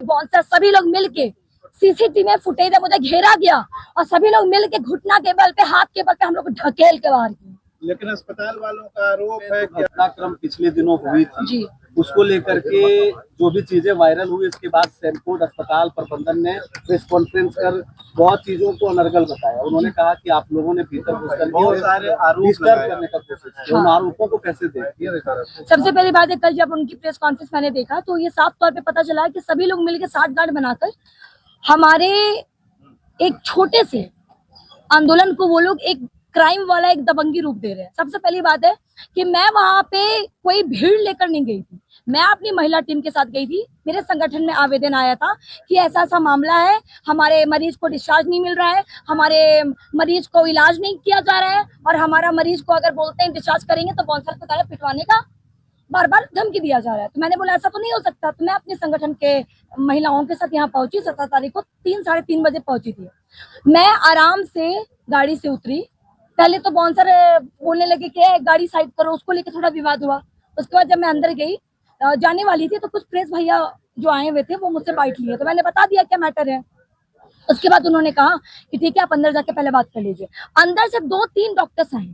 Bouncer सभी लोग मिलके, सीसीटीवी में फुटेज है, मुझे घेरा गया और सभी लोग मिलके घुटना के बल पे, हाथ के बल पे हम लोग को ढकेल के बाहर किया। लेकिन अस्पताल वालों का आरोप है कि घटनाक्रम पिछले दिनों हुई थी जी, उसको लेकर के जो भी चीजें वायरल हुई, इसके बाद सैनकोट अस्पताल प्रबंधन ने प्रेस कॉन्फ्रेंस कर बहुत चीजों को अनर्गल बताया। उन्होंने कहा कि आप लोगों ने भीतर घुसकर बहुत सारे आरोप करने का कोशिश की। उन आरोपों को कैसे देखिए? सबसे पहली बात है, कल जब उनकी प्रेस कॉन्फ्रेंस मैंने देखा तो ये साफ तौर पे पता चला कि सभी लोग मिलकर साठगांठ बनाकर हमारे एक छोटे से आंदोलन को वो लोग एक क्राइम वाला एक दबंगी रूप दे रहे हैं। सबसे पहली बात है कि मैं वहां पे कोई भीड़ लेकर नहीं गई थी, मैं अपनी महिला टीम के साथ गई थी। मेरे संगठन में आवेदन आया था कि ऐसा ऐसा मामला है, हमारे मरीज को डिस्चार्ज नहीं मिल रहा है, हमारे मरीज को इलाज नहीं किया जा रहा है और हमारा मरीज को अगर बोलते हैं डिस्चार्ज करेंगे तो बाउंसर को ताला पिटवाने का बार बार धमकी दिया जा रहा है। तो मैंने बोला ऐसा तो नहीं हो सकता। तो मैं अपने संगठन के महिलाओं के साथ यहाँ पहुंची, 17 तारीख को 3-3:30 बजे पहुंची थी। मैं आराम से गाड़ी से उतरी। पहले तो बाउंसर बोलने लगे कि गाड़ी साइड करो, उसको लेकर थोड़ा विवाद हुआ। उसके बाद जब मैं अंदर गई, जाने वाली थी, तो कुछ प्रेस भैया जो आए हुए थे वो मुझसे बाइट लिए, तो मैंने बता दिया क्या मैटर है। उसके बाद उन्होंने कहा कि ठीक है, आप अंदर जाके पहले बात कर लीजिए। अंदर से 2-3 डॉक्टर्स आए,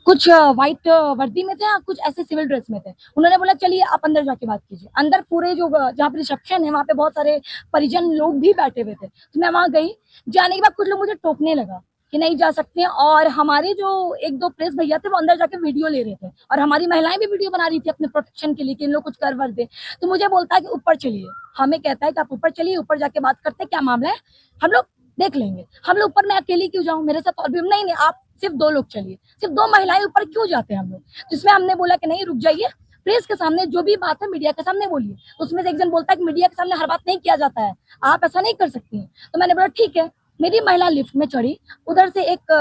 कुछ व्हाइट वर्दी में थे, कुछ ऐसे सिविल ड्रेस में थे। उन्होंने बोला चलिए आप अंदर जाके बात कीजिए। अंदर पूरे जो जहाँ पे रिसेप्शन है वहाँ पे बहुत सारे परिजन लोग भी बैठे हुए थे। तो मैं वहां गई, जाने के बाद कुछ लोग मुझे टोकने लगा कि नहीं जा सकते हैं, और हमारे जो 1-2 प्रेस भैया थे वो अंदर जाके वीडियो ले रहे थे और हमारी महिलाएं भी वीडियो बना रही थी अपने प्रोटेक्शन के लिए कि इन लोग कुछ कर वर दे। तो मुझे बोलता है कि ऊपर चलिए, हमें कहता है कि आप ऊपर चलिए, ऊपर जाके बात करते हैं, क्या मामला है हम लोग देख लेंगे। हम लोग ऊपर, मैं अकेली क्यों जाऊँ, मेरे साथ और भी नहीं, आप सिर्फ 2 लोग चलिए। सिर्फ 2 महिलाएं ऊपर क्यों जाते हैं हम लोग? जिसमें हमने बोला कि नहीं रुक जाइए, प्रेस के सामने जो भी बात है मीडिया के सामने बोलिए। उसमें से एक जन बोलता है कि मीडिया के सामने हर बात नहीं किया जाता है, आप ऐसा नहीं कर सकती हैं। तो मैंने बोला ठीक है। मेरी महिला लिफ्ट में चढ़ी, उधर से एक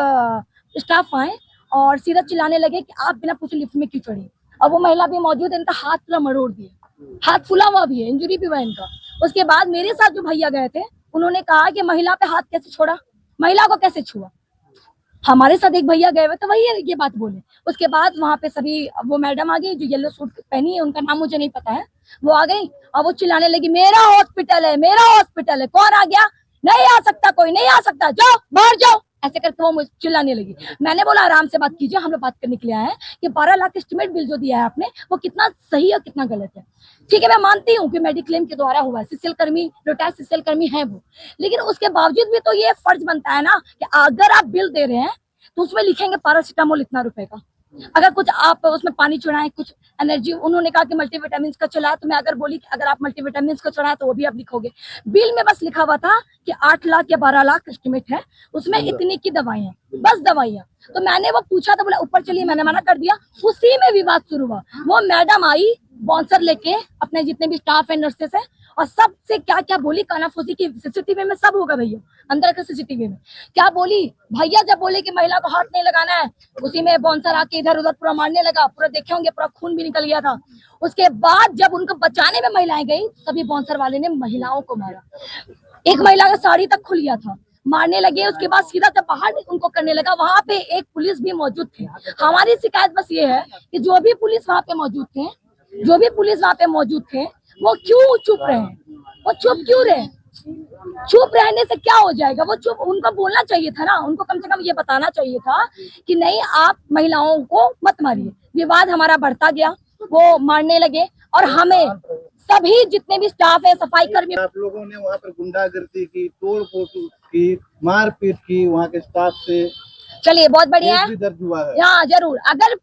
स्टाफ आए और सीधा चिल्लाने लगे कि आप बिना पूछे लिफ्ट में क्यों चढ़ी। और वो महिला भी मौजूद है, इनका हाथ पूरा मरोड़ दिया, हाथ फुला हुआ भी है, इंजुरी भी हुआ इनका। उसके बाद मेरे साथ जो भैया गए थे उन्होंने कहा कि महिला पे हाथ कैसे छोड़ा, महिला को कैसे छुआ। हमारे साथ एक भैया गए हुए तो वही ये बात बोले। उसके बाद वहां पे सभी, वो मैडम आ गई जो येलो सूट पहनी है, उनका नाम मुझे नहीं पता है, वो आ गई और वो चिल्लाने लगी मेरा हॉस्पिटल है, मेरा हॉस्पिटल है, कौन आ गया, नहीं आ सकता, कोई नहीं आ सकता, जाओ बाहर जाओ, ऐसे करके वो मुझे चिल्लाने लगी। मैंने बोला आराम से बात कीजिए, हम लोग बात करने के लिए आए हैं कि 12 लाख एस्टिमेट बिल जो दिया है आपने वो कितना सही और कितना गलत है। ठीक है, मैं मानती हूँ कि मेडिक्लेम के द्वारा हुआ है, सीसीएल कर्मी, रिटायर्ड सीसीएल कर्मी है वो, लेकिन उसके बावजूद भी तो ये फर्ज बनता है ना कि अगर आप बिल दे रहे हैं तो उसमें लिखेंगे पैरासिटामोल इतना रुपए का। अगर कुछ आप उसमें पानी चढ़ाएं, कुछ एनर्जी, उन्होंने कहा कि मल्टीविटामिन का चला है, तो मैं अगर बोली कि अगर आप मल्टीविटामिन का चढ़ाए तो वो भी आप लिखोगे। बिल में बस लिखा हुआ था कि 8 लाख या 12 लाख एस्टिमेट है, उसमें इतनी की दवाइयां, बस दवाइयां। तो मैंने वो पूछा तो बोला ऊपर चलिए, मैंने मना कर दिया। उसी में विवाद शुरू हुआ। वो मैडम आई बाउंसर लेके, अपने जितने भी स्टाफ है, नर्सेस है, और सबसे क्या क्या बोली, कानाफूसी की, सीसीटीवी में सब होगा भैया, अंदर के सीसीटीवी में क्या बोली। भैया जब बोले कि महिला को हाथ नहीं लगाना है, उसी में बाउंसर आके इधर उधर पूरा मारने लगा, पूरा देखे होंगे पूरा खून भी निकल गया था। उसके बाद जब उनको बचाने में महिलाएं गई, सभी बाउंसर वाले ने महिलाओं को मारा। एक महिला का साड़ी तक खुल गया था, मारने लगे। उसके बाद सीधा जब बाहर उनको करने लगा, वहां पे एक पुलिस भी मौजूद थे। हमारी शिकायत बस ये है कि जो भी पुलिस वहां पे मौजूद थे, जो भी पुलिस वहां पे मौजूद थे, वो क्यों चुप रहे, वो चुप क्यों रहे। चुप रहने से क्या हो जाएगा, वो चुप, उनको बोलना चाहिए था ना, उनको कम से कम ये बताना चाहिए था कि नहीं आप महिलाओं को मत मारिए। विवाद हमारा बढ़ता गया, वो मारने लगे और हमें सभी जितने भी स्टाफ है, सफाई कर्मी, आप लोगों ने वहाँ पर गुंडागर्दी की, तोड़ फोड़ की, मारपीट की वहाँ के स्टाफ से। चलिए बहुत बढ़िया है, दर्ज हुआ है। हाँ जरूर। अगर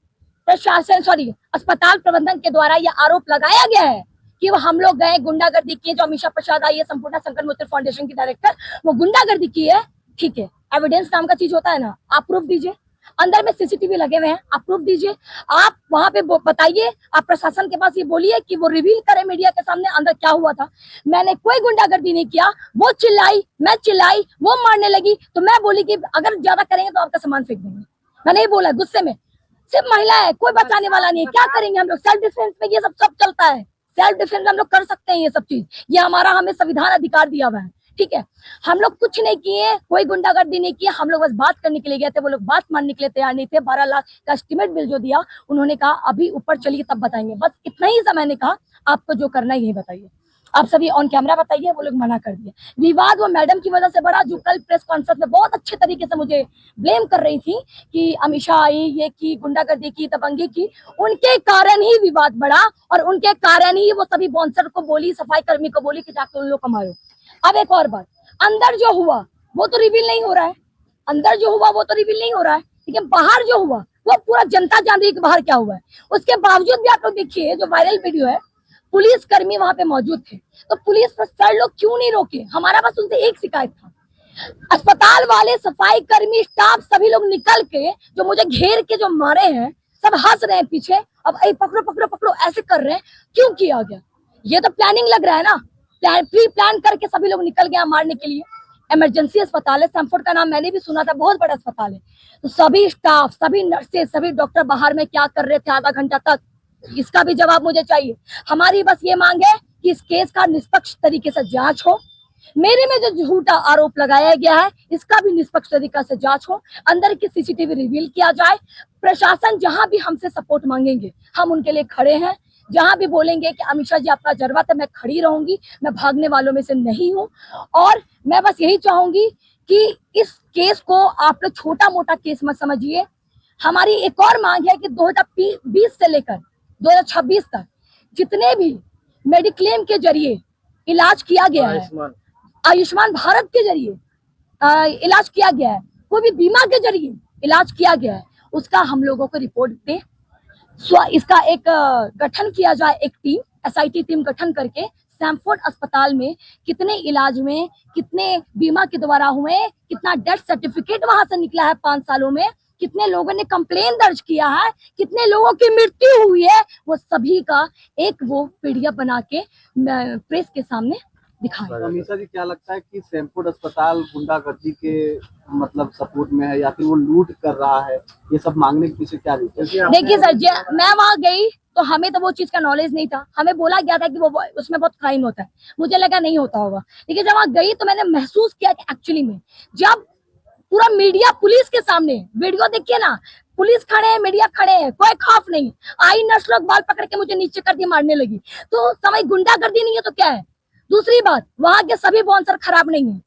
प्रशासन, अस्पताल प्रबंधन के द्वारा यह आरोप लगाया गया है कि वो हम लोग गए गुंडागर्दी की, जो अमीषा प्रसाद आई है संपूर्ण संकट मोचन फाउंडेशन की डायरेक्टर, वो गुंडागर्दी की है, ठीक है, एविडेंस नाम का चीज होता है ना, आप प्रूफ दीजिए। अंदर में सीसीटीवी लगे हुए हैं, आप प्रूफ दीजिए। आप वहां पे बताइए, आप प्रशासन के पास ये बोलिए कि वो रिवील करे मीडिया के सामने अंदर क्या हुआ था। मैंने कोई गुंडागर्दी नहीं किया, वो चिल्लाई, मैं चिल्लाई, वो मारने लगी, तो मैं बोली कि अगर ज्यादा करेंगे तो आपका सामान फेंक देंगे। मैं नहीं बोला गुस्से में, सिर्फ महिला है, कोई बचाने वाला नहीं है, क्या करेंगे हम लोग। सेल्फ डिफेंस में ये सब चलता है, सेल्फ डिफेंस हम लोग कर सकते हैं, ये सब चीज, ये हमारा, हमें संविधान अधिकार दिया हुआ है, ठीक है। हम लोग कुछ नहीं किए, कोई गुंडागर्दी नहीं किया, हम लोग बस बात करने के लिए गए थे। वो लोग बात मानने के लिए तैयार नहीं थे। 12 लाख का एस्टिमेट बिल जो दिया, उन्होंने कहा अभी ऊपर चलिए तब बताएंगे, बस इतना ही सा मैंने कहा, आपको जो करना है यही बताइए। आप सभी ऑन कैमरा बताइए, वो लोग मना कर दिए। विवाद वो मैडम की वजह से बड़ा, जो कल प्रेस कॉन्फ्रेंस में बहुत अच्छे तरीके से मुझे ब्लेम कर रही थी कि अमीषा आई, ये की, गुंडागर्दी की, दबंगी की, उनके कारण ही विवाद बढ़ा और उनके कारण ही वो सभी बाउंसर को बोली, सफाई कर्मी को बोली कि जाके उन लोग को मारो। अब एक और बात, अंदर जो हुआ वो तो रिवील नहीं हो रहा है, अंदर जो हुआ वो तो रिवील नहीं हो रहा है, लेकिन बाहर जो हुआ वो पूरा जनता जान रही है कि बाहर क्या हुआ है। उसके बावजूद भी आप लोग देखिए, जो वायरल वीडियो है, पुलिस कर्मी वहां पे मौजूद थे, तो पुलिस पर सर लोग क्यों नहीं रोके? हमारा बस उनसे एक शिकायत था, अस्पताल वाले, सफाई कर्मी, स्टाफ सभी लोग निकल के जो मुझे घेर के जो मारे हैं, सब हंस रहे हैं पीछे, अब पकड़ो पकड़ो पकड़ो ऐसे कर रहे हैं, क्यों किया गया? ये तो प्लानिंग लग रहा है ना, प्री प्लान करके सभी लोग निकल गया मारने के लिए। इमरजेंसी अस्पताल है, सैमफोर्ड का नाम मैंने भी सुना था, बहुत बड़ा अस्पताल है, तो सभी स्टाफ, सभी नर्सेज, सभी डॉक्टर बाहर में क्या कर रहे थे आधा घंटा तक, इसका भी जवाब मुझे चाहिए। हमारी बस ये मांग है कि इस केस का निष्पक्ष तरीके से जांच हो, मेरे में जो झूठा आरोप लगाया गया है इसका भी निष्पक्ष तरीके से जांच हो, अंदर की सीसीटीवी रिवील किया जाए। प्रशासन जहां भी हमसे सपोर्ट मांगेंगे हम उनके लिए खड़े हैं, जहां भी बोलेंगे कि अमीषा जी आपका जरूरत है, मैं खड़ी रहूंगी, मैं भागने वालों में से नहीं हूं। और मैं बस यही चाहूंगी कि इस केस को आप लोग छोटा मोटा केस मत समझिए। हमारी एक और मांग है कि 2020 से लेकर 2026 तक जितने भी मेडिक्लेम के जरिए इलाज किया गया है, आयुष्मान भारत के जरिए इलाज किया गया है, कोई भी बीमा के जरिए इलाज किया गया है, उसका हम लोगों को रिपोर्ट दे। इसका एक गठन किया जाए, एक टीम, एसआईटी टीम गठन करके सैमफोर्ड अस्पताल में कितने इलाज में, कितने बीमा के द्वारा हुए, कितना डेथ सर्टिफिकेट वहां से निकला है 5 सालों में, कितने लोगों ने कंप्लेन दर्ज किया है, कितने लोगों की मृत्यु हुई है, वो सभी का एक वो पीडीएफ बना के प्रेस के सामने दिखाएं। अमीषा जी, क्या लगता है कि सैमफोर्ड अस्पताल गुंडागर्दी के मतलब सपोर्ट में है या फिर वो लूट कर रहा है? ये सब मांगने के पीछे क्या रीजन? देखिए सर, मैं वहां गई तो हमें तो वो चीज का नॉलेज नहीं था, हमें बोला गया था कि वो उसमें बहुत क्राइम होता है, मुझे लगा नहीं होता होगा, लेकिन जब वहां गई तो मैंने महसूस किया कि एक्चुअली में जब पूरा मीडिया पुलिस के सामने, वीडियो देखिए ना, पुलिस खड़े हैं, मीडिया खड़े हैं, कोई खौफ नहीं, आई नर्स लोग बाल पकड़ के मुझे नीचे कर दी, मारने लगी, तो समय गुंडागर्दी नहीं है तो क्या है? दूसरी बात, वहां के सभी बाउंसर खराब नहीं है,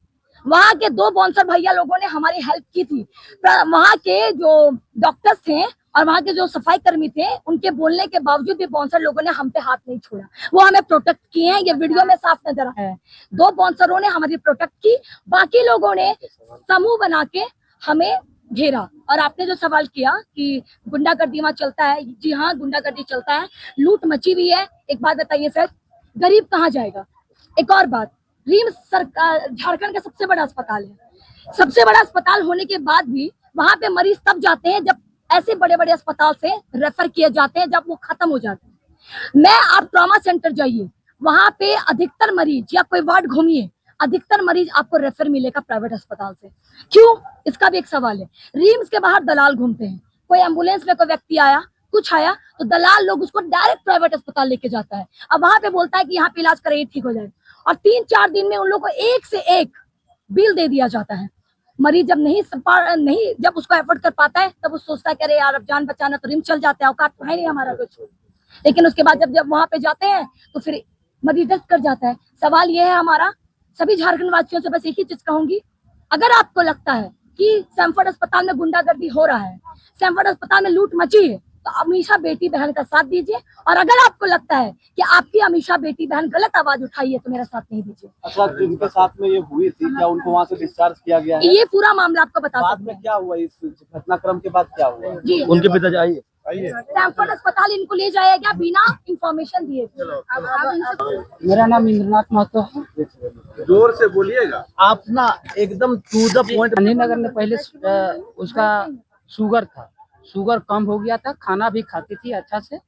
वहां के 2 बाउंसर भैया लोगों ने हमारी हेल्प की थी, वहां के जो डॉक्टर्स थे और वहां के जो सफाई कर्मी थे, उनके बोलने के बावजूद भी बाउंसर लोगों ने हम पे हाथ नहीं छोड़ा, वो हमें प्रोटेक्ट किए हैं, ये वीडियो में साफ नजर आया है। 2 बाउंसरों ने हमारी प्रोटेक्ट की, बाकी लोगों ने समूह बना के हमें घेरा। और आपने जो सवाल किया कि गुंडागर्दी वहां चलता है, जी हाँ, गुंडागर्दी चलता है, लूट मची हुई है। एक बात बताइए सर, गरीब कहाँ जाएगा? एक और बात, रिम्स सरकार झारखंड का सबसे बड़ा अस्पताल है, सबसे बड़ा अस्पताल होने के बाद भी वहां पे मरीज तब जाते हैं जब ऐसे बड़े बड़े अस्पताल से रेफर किए जाते हैं, जब वो खत्म हो जाते हैं। मैं, आप ट्रॉमा सेंटर जाइए, वहां पे अधिकतर मरीज, या कोई वार्ड घूमिए, अधिकतर मरीज आपको रेफर मिलेगा प्राइवेट अस्पताल से। क्यों? इसका भी एक सवाल है। रिम्स के बाहर दलाल घूमते हैं, कोई एम्बुलेंस में कोई व्यक्ति आया, कुछ आया, तो दलाल लोग उसको डायरेक्ट प्राइवेट अस्पताल लेके जाता है, अब वहां पे बोलता है कि यहाँ पे इलाज कराइए, ठीक हो जाएगा, और 3-4 दिन में उन लोग को एक से एक बिल दे दिया जाता है। मरीज जब नहीं जब उसको एफोर्ड कर पाता है, तब वो सोचता है कि अरे यार अब जान बचाना तो रिम्स चल जाता है, औकात तो है नहीं हमारा कुछ, लेकिन उसके बाद जब वहां पे जाते हैं तो फिर मरीज दर्द कर जाता है। सवाल ये है हमारा, सभी झारखंड वासियों से बस एक ही चीज कहूंगी, अगर आपको लगता है कि सैमफोर्ड अस्पताल में गुंडागर्दी हो रहा है, सैमफोर्ड अस्पताल में लूट मची है, तो अमीषा बेटी बहन का साथ दीजिए, और अगर आपको लगता है कि आपकी अमीषा बेटी बहन गलत आवाज उठाई है तो मेरा साथ नहीं दीजिए। अच्छा, जिनके साथ में ये हुई थी, क्या उनको वहाँ से डिस्चार्ज किया गया है? ये पूरा मामला आपको बता बाद सकते में हैं क्या हुआ, इस घटनाक्रम के बाद क्या हुआ? जी। उनके पिताजी आइए सैमफोर्ड अस्पताल इनको ले जाया गया बिना इंफॉर्मेशन दिए। मेरा नाम इंद्रनाथ महतो है। जोर से बोलिएगा। आप ना एकदम टू द पॉइंट। गांधीनगर में पहले उसका शुगर था, शुगर कम हो गया था, खाना भी खाती थी अच्छा से,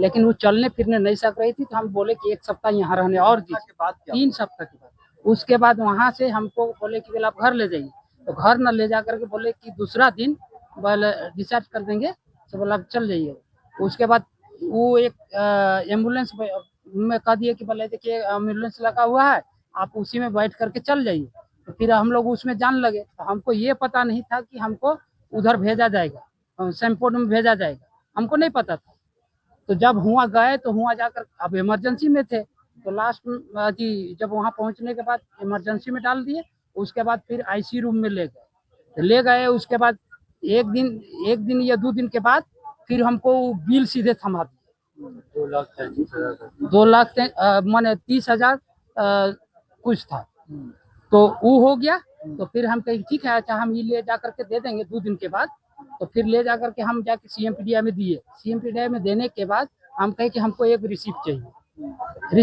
लेकिन वो चलने फिरने नहीं सक रही थी, तो हम बोले कि 1 सप्ताह यहाँ रहने और दीजिए। 3 सप्ताह के बाद उसके बाद वहाँ से हमको बोले कि आप घर ले जाइए, तो घर न ले जा करके बोले कि दूसरा दिन बोले डिस्चार्ज कर देंगे, तो बोला चल जाइए। उसके बाद वो एक एम्बुलेंस में कह दिए कि बोले देखिए एम्बुलेंस लगा हुआ है, आप उसी में बैठ करके चल जाइए। तो फिर हम लोग उसमें जान लगे, तो हमको ये पता नहीं था कि हमको उधर भेजा जाएगा, सैमफोर्ड में भेजा जाएगा, हमको नहीं पता था। तो जब हुआ गए तो हुआ जाकर, अब इमरजेंसी में थे, तो लास्ट में जी जब वहाँ पहुँचने के बाद इमरजेंसी में डाल दिए, उसके बाद फिर आईसीयू रूम में ले गए। उसके बाद एक दिन या 2 दिन के बाद फिर हमको बिल सीधे थमा दिए। 2,33,000 माने 30,000 कुछ था, तो वो हो गया। तो फिर हम कहे ठीक है, अच्छा हम ये ले जा करके दे देंगे 2 दिन के बाद। तो फिर ले जा करके हम जाके CMPDI में दिए। CMPDI में देने के बाद हम कहे कि हमको एक रिसिप्ट चाहिए। तो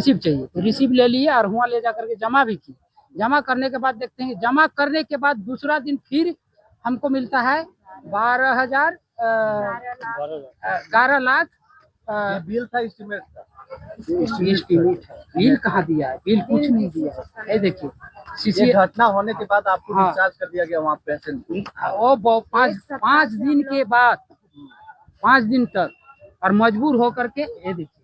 रिसिप्ट ले लिए और वहाँ ले जा करके जमा भी की। जमा करने के बाद देखते हैं, जमा करने के बाद दूसरा दिन फिर हमको मिलता है 11 लाख। ये बिल था, एस्टिमेट था। बिल कहाँ दिया है? बिल कुछ नहीं दिया है। ये देखिए ये घटना होने के बाद आपको हाँ। डिस्चार्ज कर दिया गया वहाँ पेशेंट को। वो 5 दिन के बाद, 5 दिन तक, और मजबूर होकर के ये देखिए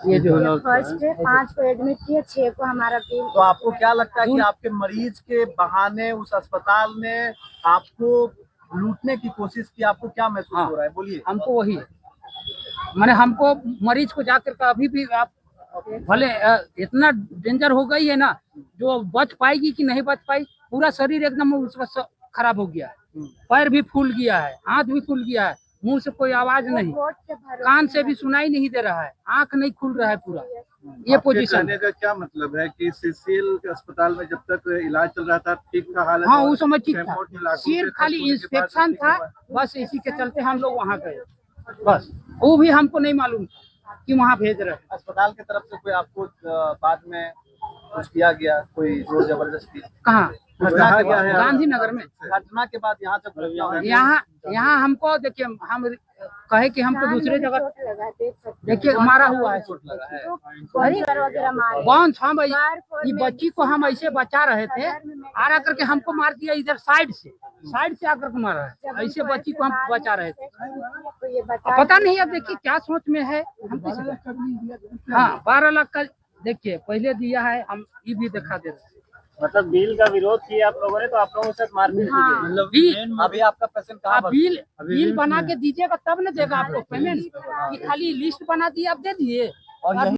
ये जो है फर्स्ट 5 को एडमिट किए, 6 को हमारा बिल। तो आपको क्या लगता है कि आपके मरीज के बहाने उस अस्पताल ने आपको लूटने की कोशिश की? आपको क्या महसूस हो रहा है, बोलिए। हमको वही है, मैंने हमको मरीज को जाकर के अभी भी आप भले इतना डेंजर हो गई है ना, जो बच पाएगी कि नहीं बच पाई, पूरा शरीर एकदम उसका खराब हो गया है। पैर भी फूल गया है, हाथ भी फूल गया है, मुंह से कोई आवाज नहीं, कान से भी सुनाई नहीं दे रहा है, आंख नहीं खुल रहा है पूरा। ये पोजीशन कहने का क्या मतलब है कि CCL के अस्पताल में जब तक इलाज चल रहा था ठीक था हालत? हाँ उस समय ठीक था, सिर्फ खाली इंस्पेक्शन था, बस इसी के चलते हम लोग वहाँ गए। बस वो भी हमको नहीं मालूम कि वहाँ भेज रहे। अस्पताल की तरफ से कोई आपको बाद में कुछ किया गया, कोई जोर जबरदस्ती? कहाँ? कहा गया है गांधीनगर में। घटना के बाद यहाँ जब घटना हुई, यहाँ हमको देखिए, हम कहे कि हमको दूसरे जगह देखिए मारा हुआ है, चोट लगा है, बॉन्स। हाँ भाई, ये बच्ची को हम ऐसे बचा रहे थे, आ करके हमको मार दिया इधर साइड से आकर के मारा है। ऐसे बच्ची को हम बचा रहे थे, पता नहीं अब देखिए क्या सोच में है। हाँ 12 लाख का देखिए पहले दिया है, हम ये भी दिखा दे रहे हैं। मतलब बिल का विरोध किया आप लोगों ने, तो आप लोगों के साथ मारपीट की गई। मतलब अभी आपका पेशेंट कहाँ आप बिल बना के दीजिएगा तब ना देगा आपको पेमेंट, कि खाली लिस्ट बना दिए आप दे दिए। और